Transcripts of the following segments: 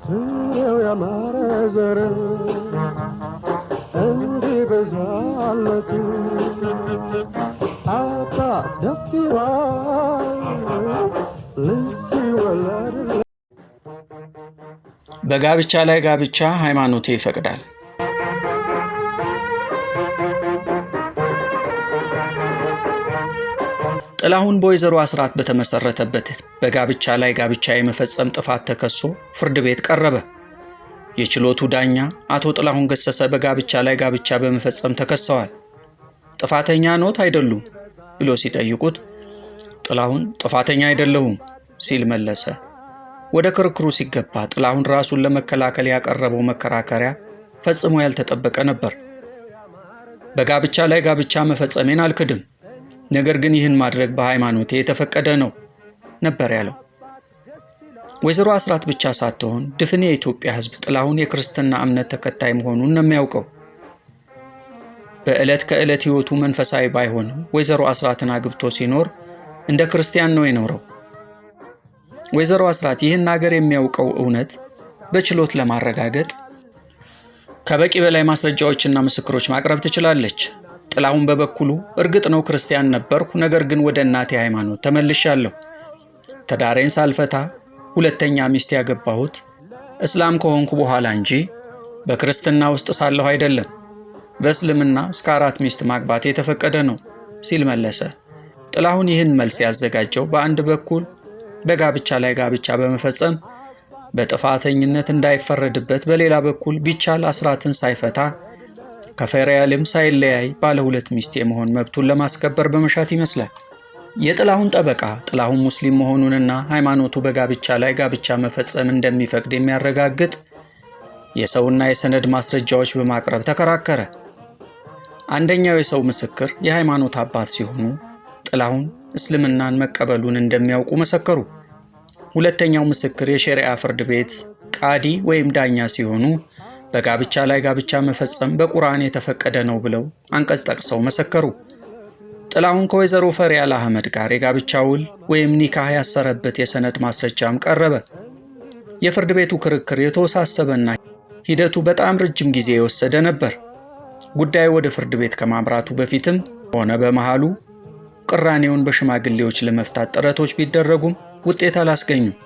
ፍሬው ያማረ ዘር እንዲበዛለት አባት ደስ ይላል ልጅ ሲወለድ። በጋብቻ ላይ ጋብቻ ሃይማኖቴ ይፈቅዳል። ጥላሁን በወይዘሮ አስራት በተመሰረተበት በጋብቻ ላይ ጋብቻ የመፈጸም ጥፋት ተከሶ ፍርድ ቤት ቀረበ። የችሎቱ ዳኛ አቶ ጥላሁን ገሰሰ በጋብቻ ላይ ጋብቻ በመፈጸም ተከሰዋል። ጥፋተኛ ኖት አይደሉም ብሎ ሲጠይቁት ጥላሁን ጥፋተኛ አይደለሁም ሲል መለሰ። ወደ ክርክሩ ሲገባ ጥላሁን ራሱን ለመከላከል ያቀረበው መከራከሪያ ፈጽሞ ያልተጠበቀ ነበር። በጋብቻ ላይ ጋብቻ መፈጸሜን አልክድም፣ ነገር ግን ይህን ማድረግ በሃይማኖቴ የተፈቀደ ነው ነበር ያለው። ወይዘሮ አስራት ብቻ ሳትሆን ድፍን የኢትዮጵያ ሕዝብ ጥላሁን የክርስትና እምነት ተከታይ መሆኑን ነው የሚያውቀው። በዕለት ከዕለት ሕይወቱ መንፈሳዊ ባይሆንም ወይዘሮ አስራትን አግብቶ ሲኖር እንደ ክርስቲያን ነው የኖረው። ወይዘሮ አስራት ይህን ሀገር የሚያውቀው እውነት በችሎት ለማረጋገጥ ከበቂ በላይ ማስረጃዎችና ምስክሮች ማቅረብ ትችላለች። ጥላሁን በበኩሉ እርግጥ ነው ክርስቲያን ነበርኩ፣ ነገር ግን ወደ እናቴ ሃይማኖት ተመልሻለሁ። ትዳሬን ሳልፈታ ሁለተኛ ሚስት ያገባሁት እስላም ከሆንኩ በኋላ እንጂ በክርስትና ውስጥ ሳለሁ አይደለም። በእስልምና እስከ 4 ሚስት ማግባት የተፈቀደ ነው ሲል መለሰ። ጥላሁን ይህን መልስ ያዘጋጀው በአንድ በኩል በጋብቻ ላይ ጋብቻ በመፈጸም በጥፋተኝነት እንዳይፈረድበት፣ በሌላ በኩል ቢቻል አስራትን ሳይፈታ ከፈሪያልም ሳይለያይ ባለ 2 ሚስት የመሆን መብቱን ለማስከበር በመሻት ይመስላል። የጥላሁን ጠበቃ ጥላሁን ሙስሊም መሆኑንና ሃይማኖቱ በጋብቻ ላይ ጋብቻ መፈጸም እንደሚፈቅድ የሚያረጋግጥ የሰውና የሰነድ ማስረጃዎች በማቅረብ ተከራከረ። አንደኛው የሰው ምስክር የሃይማኖት አባት ሲሆኑ ጥላሁን እስልምናን መቀበሉን እንደሚያውቁ መሰከሩ። ሁለተኛው ምስክር የሸሪዓ ፍርድ ቤት ቃዲ ወይም ዳኛ ሲሆኑ በጋብቻ ላይ ጋብቻ መፈጸም በቁርአን የተፈቀደ ነው ብለው አንቀጽ ጠቅሰው መሰከሩ። ጥላሁን ከወይዘሮ ፈሪያል አህመድ ጋር የጋብቻ ውል ወይም ኒካህ ያሰረበት የሰነድ ማስረጃም ቀረበ። የፍርድ ቤቱ ክርክር የተወሳሰበና ሂደቱ በጣም ረጅም ጊዜ የወሰደ ነበር። ጉዳዩ ወደ ፍርድ ቤት ከማምራቱ በፊትም ሆነ በመሃሉ ቅራኔውን በሽማግሌዎች ለመፍታት ጥረቶች ቢደረጉም ውጤት አላስገኙም።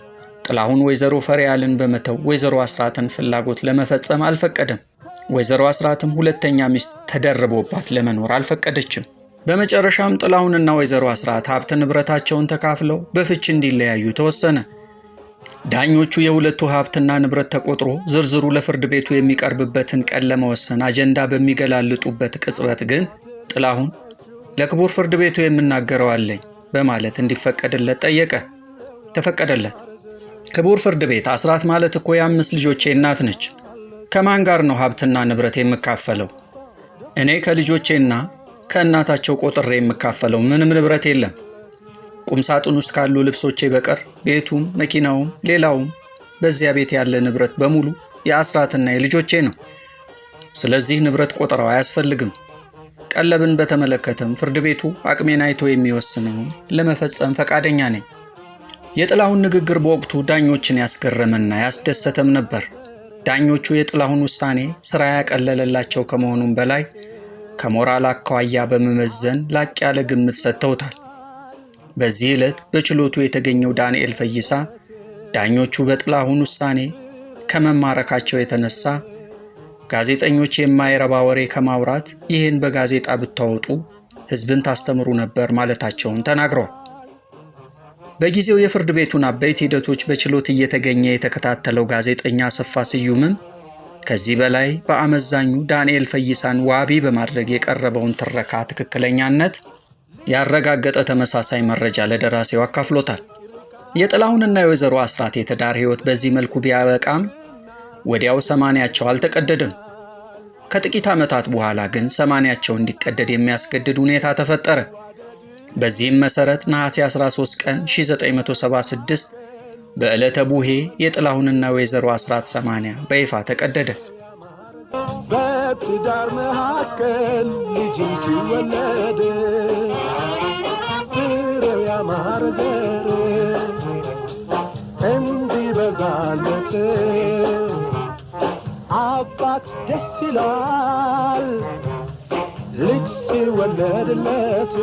ጥላሁን ወይዘሮ ፈሪያልን በመተው ወይዘሮ አስራትን ፍላጎት ለመፈጸም አልፈቀደም። ወይዘሮ አስራትም ሁለተኛ ሚስት ተደርቦባት ለመኖር አልፈቀደችም። በመጨረሻም ጥላሁንና ወይዘሮ አስራት ሀብት ንብረታቸውን ተካፍለው በፍች እንዲለያዩ ተወሰነ። ዳኞቹ የሁለቱ ሀብትና ንብረት ተቆጥሮ ዝርዝሩ ለፍርድ ቤቱ የሚቀርብበትን ቀን ለመወሰን አጀንዳ በሚገላልጡበት ቅጽበት ግን ጥላሁን ለክቡር ፍርድ ቤቱ የምናገረው አለኝ በማለት እንዲፈቀድለት ጠየቀ። ተፈቀደለት። ክቡር ፍርድ ቤት፣ አስራት ማለት እኮ የ5 ልጆቼ እናት ነች። ከማን ጋር ነው ሀብትና ንብረት የምካፈለው? እኔ ከልጆቼና ከእናታቸው ቆጥሬ የምካፈለው ምንም ንብረት የለም። ቁምሳጥን ውስጥ ካሉ ልብሶቼ በቀር ቤቱም መኪናውም ሌላውም በዚያ ቤት ያለ ንብረት በሙሉ የአስራትና የልጆቼ ነው። ስለዚህ ንብረት ቆጠራው አያስፈልግም። ቀለብን በተመለከተም ፍርድ ቤቱ አቅሜን አይቶ የሚወስነውን ለመፈጸም ፈቃደኛ ነኝ። የጥላሁን ንግግር በወቅቱ ዳኞችን ያስገረመና ያስደሰተም ነበር። ዳኞቹ የጥላሁን ውሳኔ ስራ ያቀለለላቸው ከመሆኑም በላይ ከሞራል አኳያ በመመዘን ላቅ ያለ ግምት ሰጥተውታል። በዚህ ዕለት በችሎቱ የተገኘው ዳንኤል ፈይሳ ዳኞቹ በጥላሁን ውሳኔ ከመማረካቸው የተነሳ ጋዜጠኞች የማይረባ ወሬ ከማውራት ይህን በጋዜጣ ብታወጡ ሕዝብን ታስተምሩ ነበር ማለታቸውን ተናግረዋል። በጊዜው የፍርድ ቤቱን አበይት ሂደቶች በችሎት እየተገኘ የተከታተለው ጋዜጠኛ አሰፋ ስዩምም ከዚህ በላይ በአመዛኙ ዳንኤል ፈይሳን ዋቢ በማድረግ የቀረበውን ትረካ ትክክለኛነት ያረጋገጠ ተመሳሳይ መረጃ ለደራሲው አካፍሎታል። የጥላሁንና የወይዘሮ አስራት የትዳር ሕይወት በዚህ መልኩ ቢያበቃም ወዲያው ሰማንያቸው አልተቀደደም። ከጥቂት ዓመታት በኋላ ግን ሰማንያቸው እንዲቀደድ የሚያስገድድ ሁኔታ ተፈጠረ። በዚህም መሰረት ነሐሴ 13 ቀን 1976 በዕለተ ቡሄ የጥላሁንና ወይዘሮ አስራት ሰማንያ በይፋ ተቀደደ። በትዳር መካከል ልጅ ሲወለድ ፍሬው ያማረ ዘር እንዲበዛለት አባት ደስ ይላል ልጅ ሲወለድለት